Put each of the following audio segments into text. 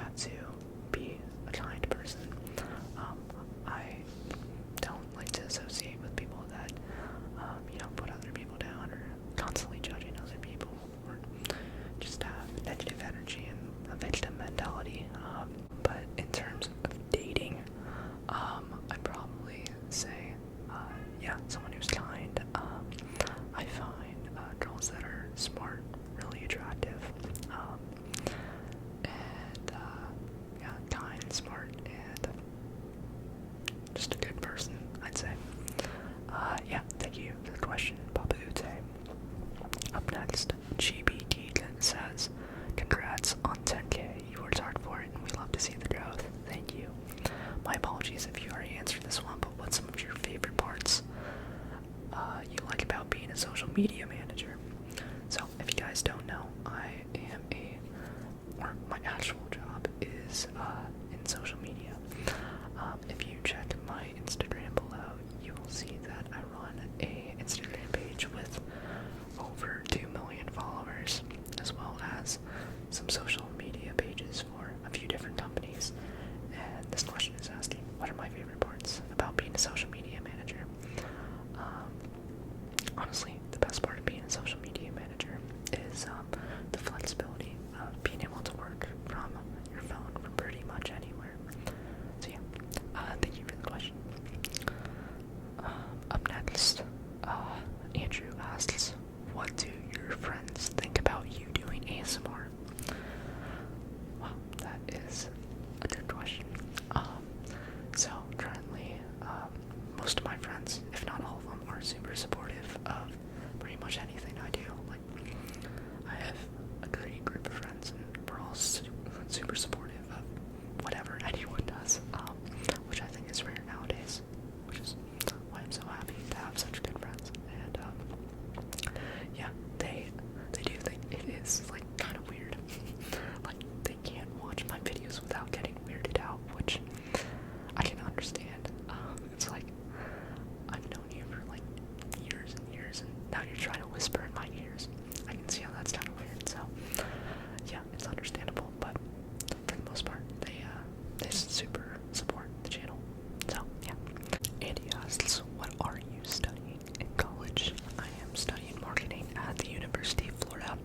had to be a kind person. I don't like to associate with people that, put other people down or constantly judging other people or just have negative energy and a victim mentality. But in terms of dating, I'd probably say, someone who's kind. I find girls that are smart really attractive. Kind, smart, and just a good person, I'd say. Thank you for the question, Papa Ute. Up next, GB Deegan says, congrats on 10K. You worked hard for it, and we love to see the growth. Thank you. My apologies if you already answered this one, but what's some of your favorite parts you like about being a social media manager? So, if you guys don't know, my actual job is in social media. If you check my Instagram below, you will see that I run a Instagram page with over 2 million followers, as well as some social media pages for a few different companies. And this question is asking, what are my favorite parts about being a social media manager? Honestly, the best part of being a social media manager is the flexibility of being able to work from your phone from pretty much anywhere. So thank you for the question. Up next, Andrew asks, what do your friends think about you doing ASMR? Wow, that is a good question. So currently, most of my friends, if not all of them, are super supportive of pretty much anything I do. Like, I have a great group of friends, and we're all super supportive of whatever anyone does, which I think is rare nowadays, which is why I'm so happy to have such good friends. And they do think it is like kind of weird. Like, they can't watch my videos without getting weirded out, which I can understand. It's like, I've known you for like years and years, and now you're trying to whisper in my ears. I can see how that's kind of weird, so it's understandable, but for the most part, they super support the channel. So Andy asks, what are you studying in college? I am studying marketing at the University of Florida.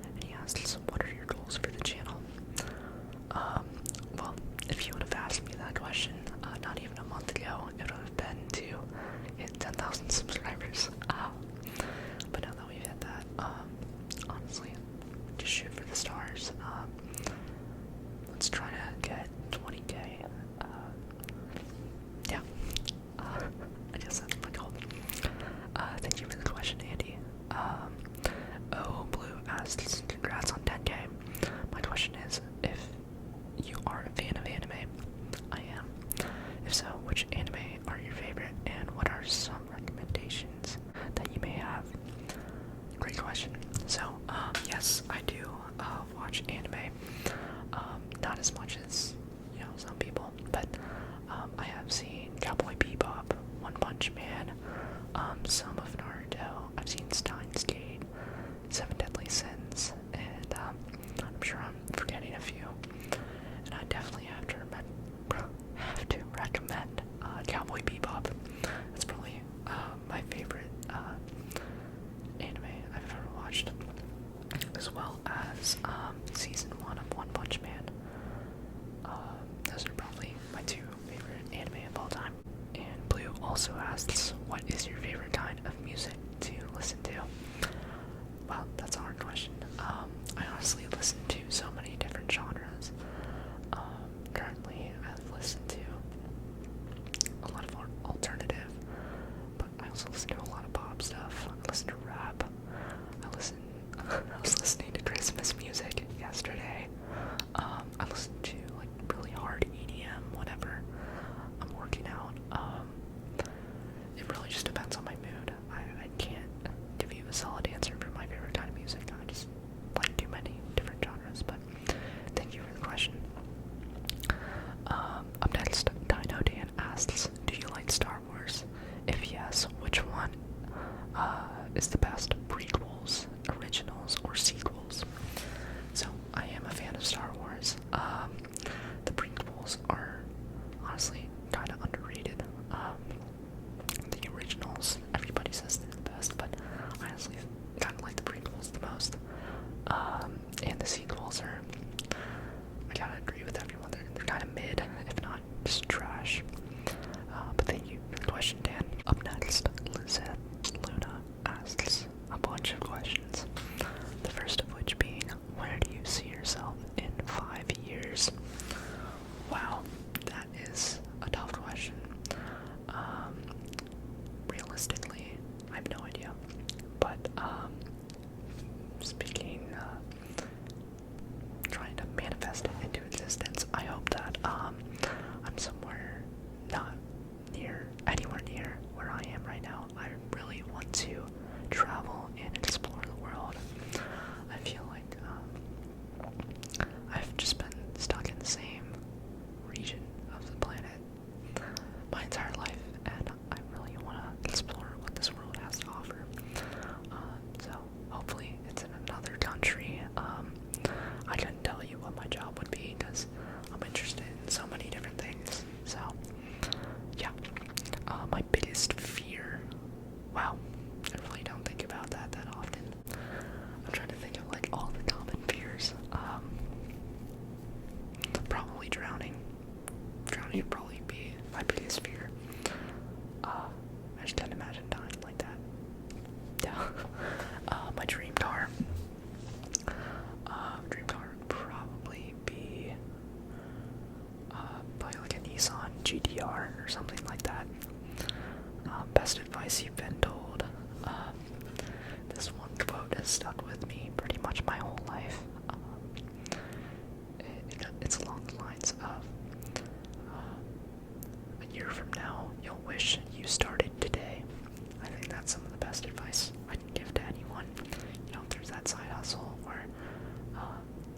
And he asks, what are your goals for the channel? Well, if you would have asked me that question not even a month ago, it would have been to hit 10,000 subscribers. But now that we've hit that, honestly, just shoot for the stars. Let's try to get 20K. I guess that's my goal. Thank you for the question, Andy. Blue asks, congrats on 10K. My question is, if you are a fan of anime, I am. If so, which anime are your favorite, and what are some recommendations that you may have? Great question. So, yes, I do watch anime. Not as much as, some people, but I have seen Cowboy Bebop, One Punch Man, some of Naruto. I've seen Steins Gate, Seven Deadly Sins, and I'm sure I'm forgetting a few. And I definitely have to recommend Cowboy Bebop. That's probably my favorite anime I've ever watched, as well as season 1 of One Punch Man. Those are probably my two favorite anime of all time. And Blue also asks, what is your favorite kind of music to listen to? Well, that's a hard question. I honestly listen to so many different genres. Currently, I listen to a lot of alternative, but I also listen to a lot of pop stuff. I listen to rap. I was listening to Christmas music yesterday. I listen to like really hard EDM whenever I'm working out. It really just depends on my mood. I can't give you a solid answer for my favorite kind of music. I just like too many different genres, but thank you for the question. Up next, Dino Dan asks, do you like Star Wars? If yes, which one is the best? Prequels, originals, or And the sequels are, I gotta agree with everyone, they're kind of mid, if not just trash. But thank you for the question, Dan. Up next, Lizette Luna asks a bunch of questions. The first of which being, where do you see yourself in 5 years? Wow, that is a tough question. Realistically, I have no idea. But, speaking, trying to manifest it into existence, I hope that, I'm somewhere not anywhere near where I am right now. I really want to travel and explore the world. I feel like, I've just been stuck in the same region of the planet my entire life, and I really want to explore what this world has to offer. So hopefully it's in another country. I couldn't tell you what my job would be because I'm interested in so many different things. So yeah, my biggest fear. Wow, I really don't think about that often. I'm trying to think of like all the common fears. Probably drowning. Drowning would probably be my biggest fear. I just can't imagine dying like that. Yeah. My dream car. Dream car would probably be probably like a Nissan GTR or something like that. Best advice you've been told. This one quote has stuck with me pretty much my whole life. It's along the lines of, a year from now, you'll wish you started today. I think that's some of the best advice I can give to anyone. You know, if there's that side hustle or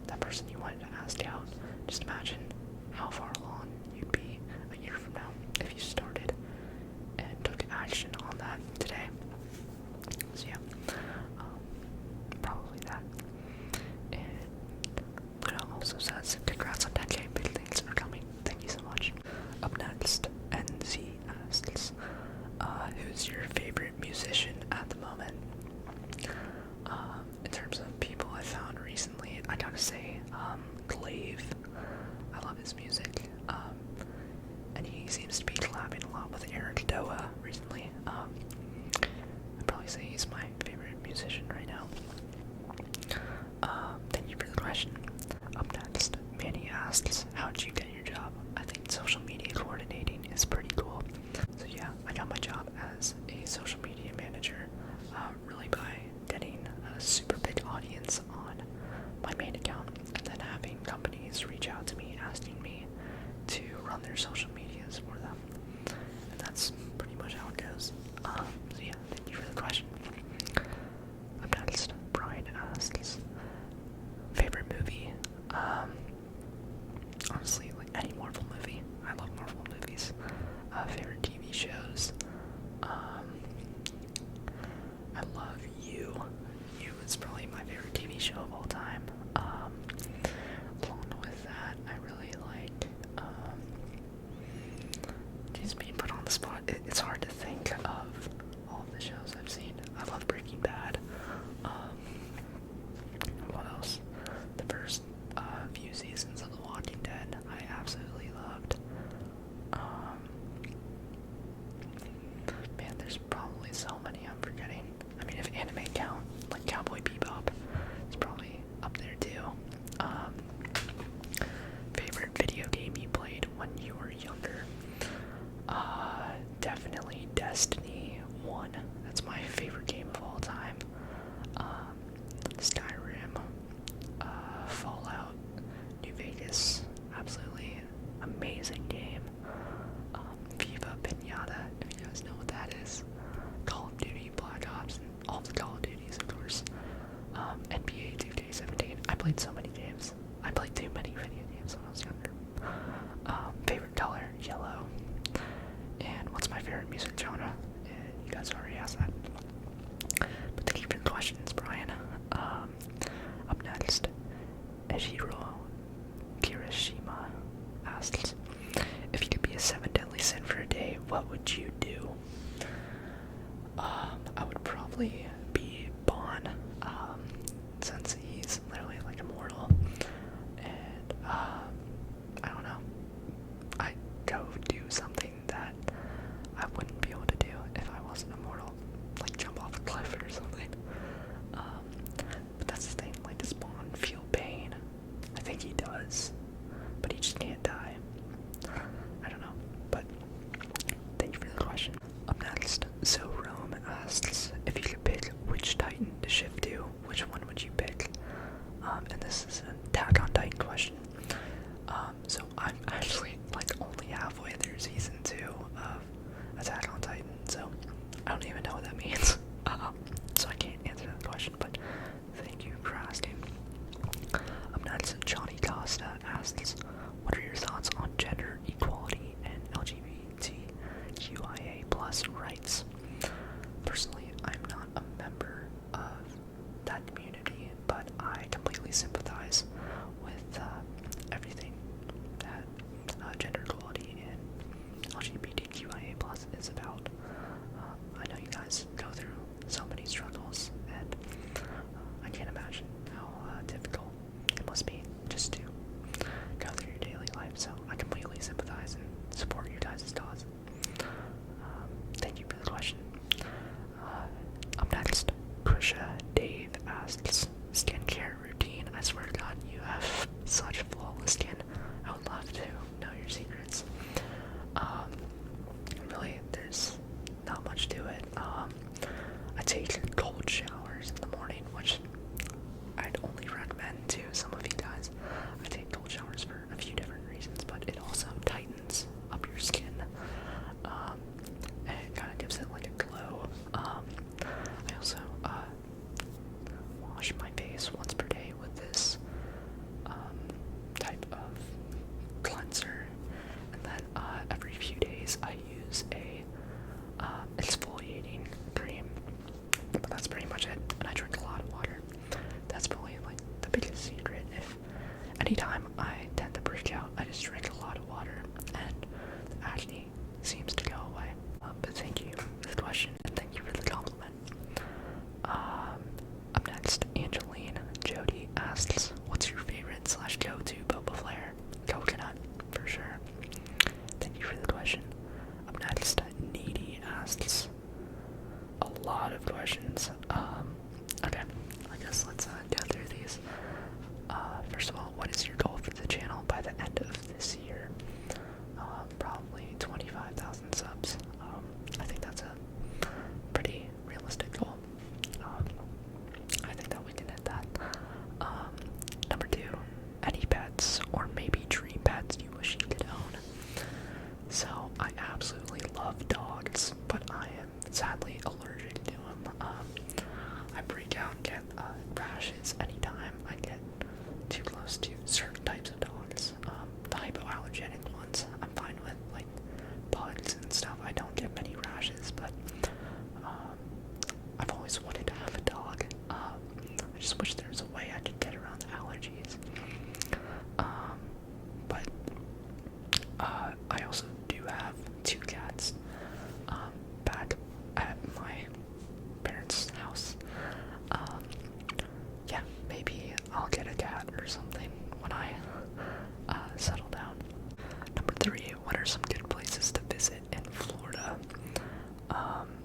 that person you wanted to ask out, just imagine how far along you'd be a year from now if you started and took action on that today. So yeah, probably that. And Luna also says, congrats on 10K, big things are coming. Thank you so much. Up next, NZ asks, who's your favorite musician at the moment? In terms of people I found recently, I gotta say, Glaive. I love his music. And he seems to be collabing a lot with Eric Doa recently. I'd probably say he's my favorite musician right now. Thank you for the question. Up next, Manny asks, how'd you get your job? I think social media coordinating is pretty cool. So yeah, I got my job as a social media manager, really by getting a super big audience on my main account, and then having companies reach out to me asking me to run their social medias for them. And that's pretty much how it goes. So yeah, thank you for the question. Up next, Brian asks, favorite movie? Honestly, like any Marvel movie. I love Marvel movies. Favorite TV shows? I love You. You is probably my favorite TV show of all time. Along with that, I really like, just being put on the spot. It's hard to think of all of the shows I've seen. I love Breaking Bad. What else? The first few seasons of The Walking Dead, I absolutely loved. Man, there's probably so many I'm forgetting. I mean, if anime count, like Cowboy Bebop, it's probably up there too. Favorite video game you played when you were younger? Definitely Destiny 1. That's my favorite game of all time. Skyrim, Fallout, New Vegas, absolutely amazing game. Viva Pinata, if you guys know what that is. Call of Duty, Black Ops, and all the Call of Duties, of course. NBA 2K17. I played so many games. I played too many video games when I was younger. Favorite color, yellow. And what's my favorite music genre? You guys already asked that. But thank you for the questions, Brian. Up next, Ejiro Kirishima asks, if you could be a 7 deadly sin for a day, what would you do? I would probably be Bon, since he's And this is an Attack on Titan question. So I'm actually like only halfway through season 2 of Attack on Titan, so I don't even know what that means. So I can't answer that question, but thank you for asking. Up next, Johnny Costa asks, what are your thoughts on gender equality and LGBTQIA plus rights? Personally, I'm not a member of that community, but I completely sympathize with everything that gender equality and LGBTQIA plus is about. I know you guys go through so many struggles, and I can't imagine how difficult it must be just to go through your daily life, so I completely sympathize and support your guys' cause. Thank you for the question. Up next, Krisha Dave asks, skincare routine. I swear to God, you have such flawless skin. I would love to know your secrets. Really, there's not much to it. I take cold showers in the morning, which I'd only recommend to some of you guys. I take cold showers for a few different reasons, but it also tightens up your skin. And it kind of gives it like a glow. I also wash my face once per day with this type of cleanser, and then every few days I use a exfoliating cream. But that's pretty much it. And I drink a lot of water. That's probably like the biggest secret. If anytime I tend to break out, I just drink a lot of water, and the acne seems to go away. But thank you for the question, and thank you for the compliment. Up next, Angeline Jody asks, what's your favorite / go-to boba flavor? Coconut, for sure. Thank you for the question. Up next, Needy asks a lot of questions. Okay, I guess let's go through these. First of all, what is your goal for the channel by the end of this year? Probably 25,000 subs. I think that's a pretty realistic goal. I think that we can hit that. Number 2, any pets or maybe dream pets you wish you could own? So, I absolutely love dogs, but I am sadly allergic to them. I break out and get rashes anytime I get too close to certain types of dogs. The hypoallergenic ones I'm fine with, like pugs and stuff. I don't get many rashes, but I've always wanted to have a dog. I just wish there was a way I could get around the allergies. But I also do have 2 cats back at my parents' house. Yeah, maybe I'll get a cat or something when I settle down. Number 3, what are some good places to visit in Florida?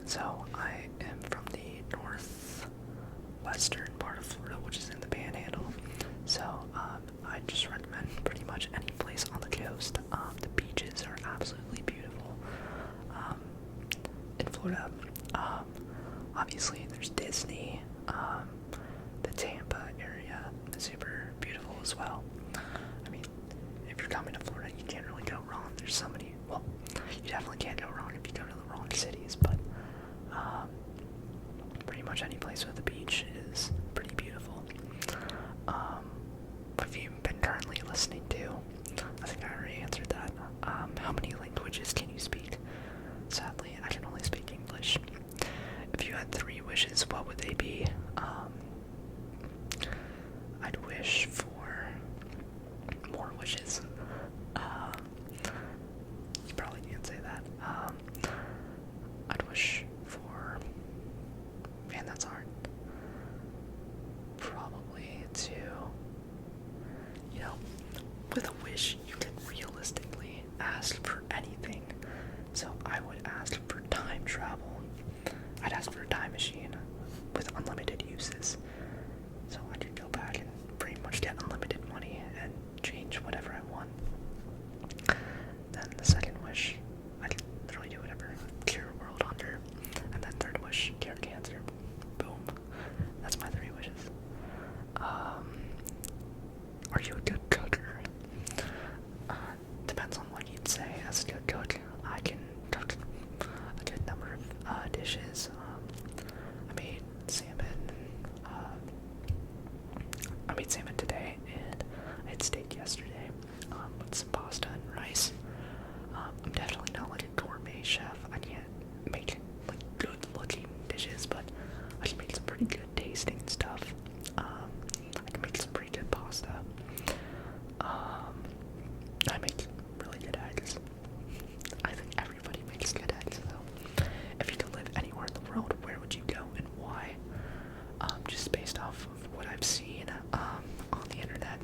So I am from the northwestern part of Florida, which is in the Panhandle. So I just recommend pretty much any place on the coast. The beaches are absolutely beautiful in Florida. Obviously, there's Disney. The Tampa area is super beautiful as well. I mean, if you're coming to Florida, you can't really go wrong. There's so many. Well, you definitely can't go wrong if you go to the wrong cities, but pretty much any place with a beach is pretty beautiful. What have you been currently listening to? I think I already answered that. How many languages can you speak? Sadly, I can only speak English. If you had 3 wishes, what would they be? I'd wish for more wishes. You probably can't say that. I'd wish for... Man, that's hard. Probably to... You know, with a wish, you can realistically ask for anything. So I would ask for time travel. I'd ask for a time machine with unlimited uses. So I could go back and pretty much get unlimited money and change whatever I want. ate salmon today, and I had steak yesterday with some pasta and rice. I'm definitely not like a gourmet chef. I can't make like good looking dishes, but I can make some pretty good tasting stuff. I can make some pretty good pasta. I make really good eggs. I think everybody makes good eggs though. If you could live anywhere in the world, where would you go and why? Just based off of what I've seen on the internet,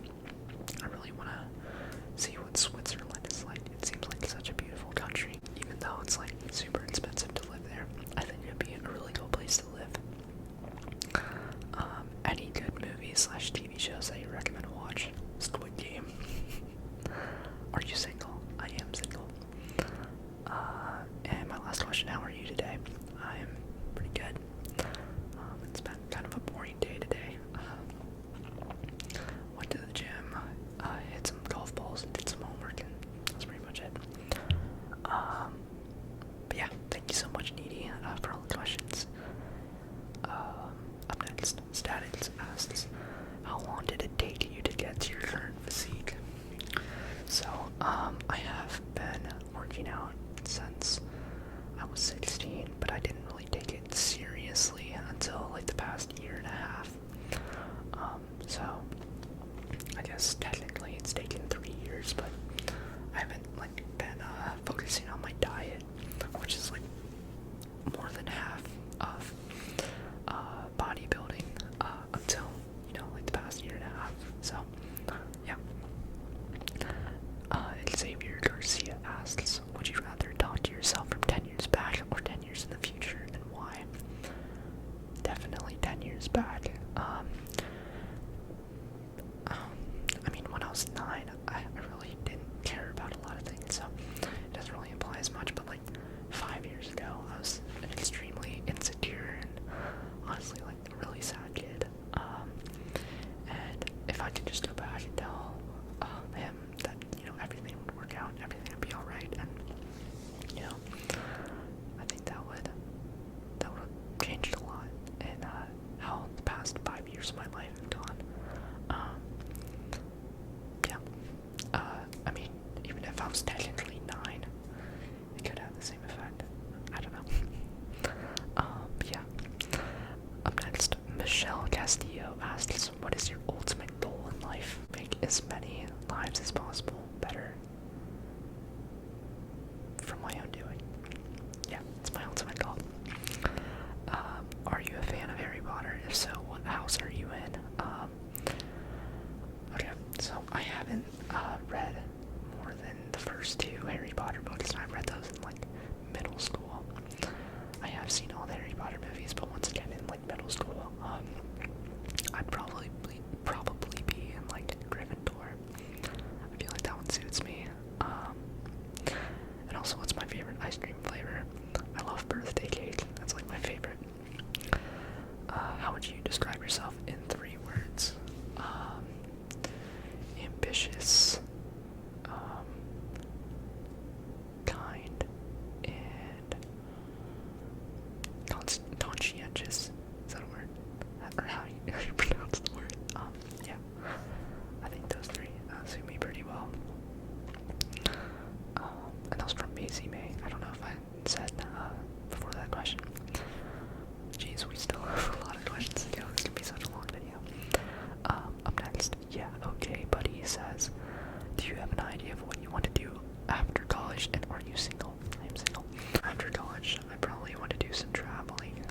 I really want to see what Switzerland is like. It seems like such a beautiful country, even though it's like super expensive to live there. I think it'd be a really cool place to live. Any good movies / TV shows that you recommend to watch? Squid Game. Are you single? I am single. And my last question, how are you today? I'm pretty good. It's been kind of a boring day today. Went to the gym, hit some golf balls, and did some homework, and that's pretty much it. But yeah, thank you so much, Needy, for all the questions. Up next, Statix asks, how long did it take you to get to your current physique? So, I have been working out since I was 16, but I didn't really take it seriously until like the past year and a half. So I guess technically it's taken 3 years, but I haven't like been focusing on my diet, which is like more than half of bodybuilding until, you know, like the past year and a half. So yeah. Xavier Garcia asks, would you rather talk to yourself from 10 years back or 10 years in the future, and why? Definitely 10 years back. I mean, when I was 9, I really didn't care about a lot of things, so it doesn't really imply as much, but like 5 years ago, I was an extremely insecure and honestly like a really sad kid. And if I could just go back and tell him that, you know, everything would work out, everything would be alright, and, you know, I think that would have changed a lot in how the past 5 years of my life have gone. Yeah. I mean, even if I was technically 9, it could have the same effect. I don't know. But yeah. Up next, Michelle Castillo asks, what is your ultimate goal in life? Make as many lives as possible better from my own doing. Yeah, it's my ultimate goal. Are you a fan of Harry Potter? If so, what house are you in? Okay, so I haven't read more than the first 2 Harry Potter books, and I read those in like middle school. I have seen all the Harry Potter movies, but once again in like middle school, I'd probably be in like Gryffindor. I feel like that one suits me. And also, what's my favorite ice cream flavor? I love birthday cake. That's like my favorite. How would you describe yourself in 3 words? Ambitious, kind, and conscientious. Is that a word? Or how you pronounce the word? Yeah. I think those 3 suit me pretty well. And that was from Maisie May. I don't know if I said before that question. Jeez, we still have a lot of questions to go. This can be such a long video. Up next, yeah, okay, buddy says, do you have an idea of what you want to do after college, and are you single? I am single. After college, I probably want to do some traveling.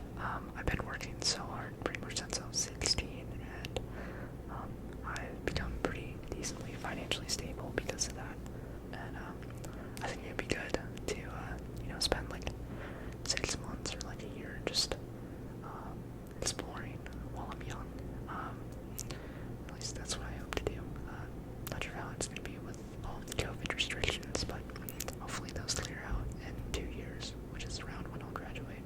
I've been working so hard pretty much since I was 16, and I've become pretty decently financially stable because of that. And I think it'd be good to, you know, spend like 6 months or like a year just exploring while I'm young. At least that's what I hope to do. Not sure how it's going to be with all the COVID restrictions, but hopefully those clear out in 2 years, which is around when I'll graduate.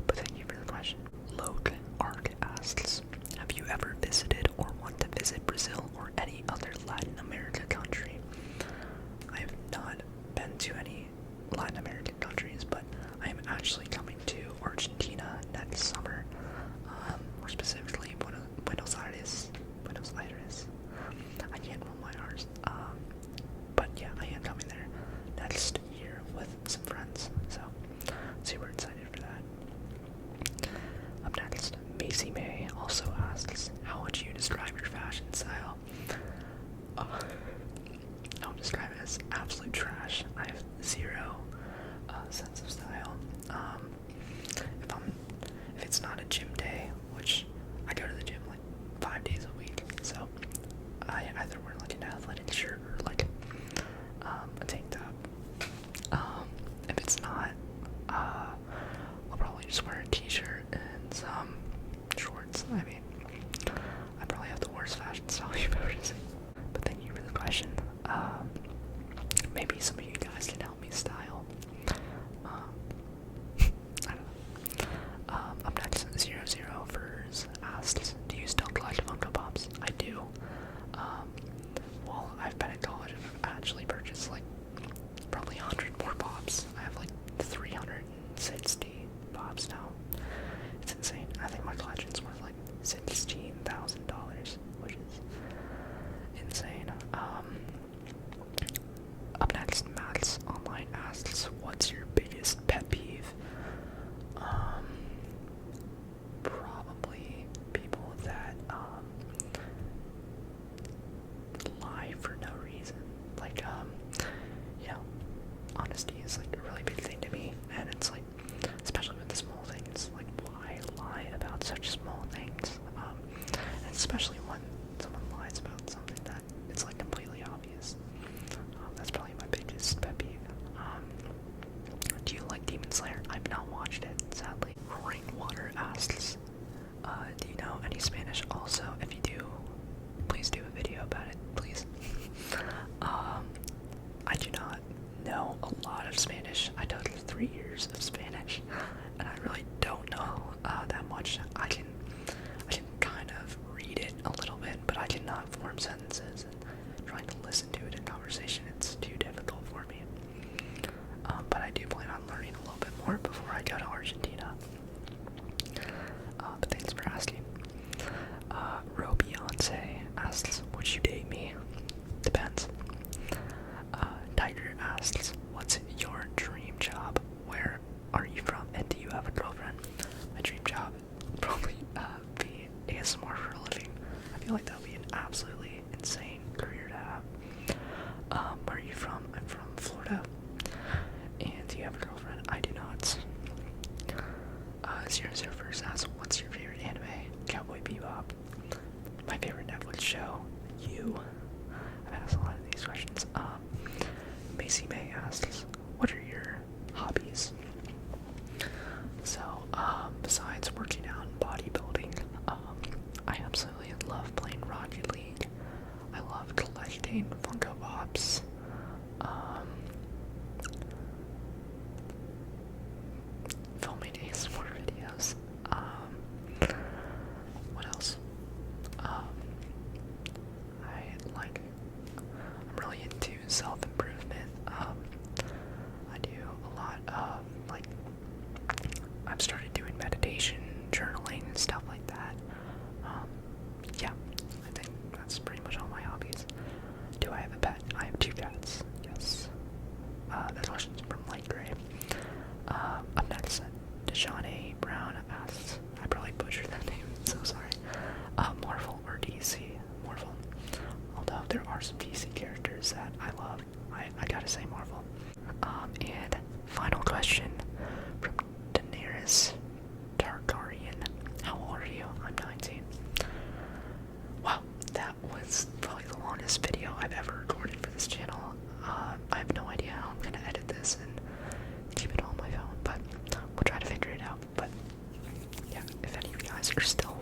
But thank you for the question. Logan Ark asks, have you ever visited or want to visit Brazil or any other Latin t-shirt or like a tank top. If it's not, I'll probably just wear a t-shirt and some shorts. I mean, I probably have the worst fashion style you've ever seen. But thank you for the question. Maybe some of you guys can help me style. I don't know. Up next, 00 Furs asks, do you still collect Funko Pops? I do. Well, I've been in college and I've actually purchased like probably 100 more Pops. I have like 360 Pops now. It's insane. I think my collection's worth like $16,000, which is insane. Up next, Matt's Online asks, what's your biggest pet peeve? Probably people that, lie for no reason. Like, you know, honesty is like a really big thing to me, and it's like, especially with the small things, like, why lie about such small things? And especially when someone lies about something that it's like completely obvious. That's probably my biggest pet peeve. Do you like Demon Slayer? I've not watched it, sadly. Rainwater asks, do you know any Spanish? Also, if you do, please do a video about it, please. I do not know a lot of Spanish. I took 3 years of Spanish, and I really don't know that much. I can kind of read it a little bit, but I cannot form sentences, and trying to listen to it in conversation, it's too difficult for me. But I do plan on learning a little bit more before I go to Argentina. But thanks for asking. Beyonce asks, would you date me? Depends. Tiger asks, what's your dream job? Where are you from? And do you have a girlfriend? My dream job would probably be ASMR for a living. I feel like that would be an absolutely insane career to have. Where are you from? I'm from Florida. And do you have a girlfriend? I do not. 00 First asks, what's your favorite anime? Cowboy Bebop. My favorite Netflix show, You. I've asked a lot of these questions. Macy May asks, what are your hobbies? So, besides working out and bodybuilding, I absolutely love playing Rocket League. I love collecting Funko Pops. Filming ASMR videos. What else? I'm really into self-improvement. I do a lot of, like, I've started doing meditation, journaling, and stuff like that. Yeah, I think that's pretty much all my hobbies. Do I have a pet? I have 2 cats, yes. That question's from Light Gray. Up next, Deshawnee Brown asks, I probably butchered that name, so sorry. Marvel or DC? Marvel. Although there are some DC characters that I love, I gotta say Marvel. And final question from Daenerys Targaryen. How old are you? I'm 19. Wow, that was probably the longest video I've ever recorded for this channel. I have no idea how I'm gonna edit this and keep it on my phone, but we'll try to figure it out. But yeah, if any of you guys are still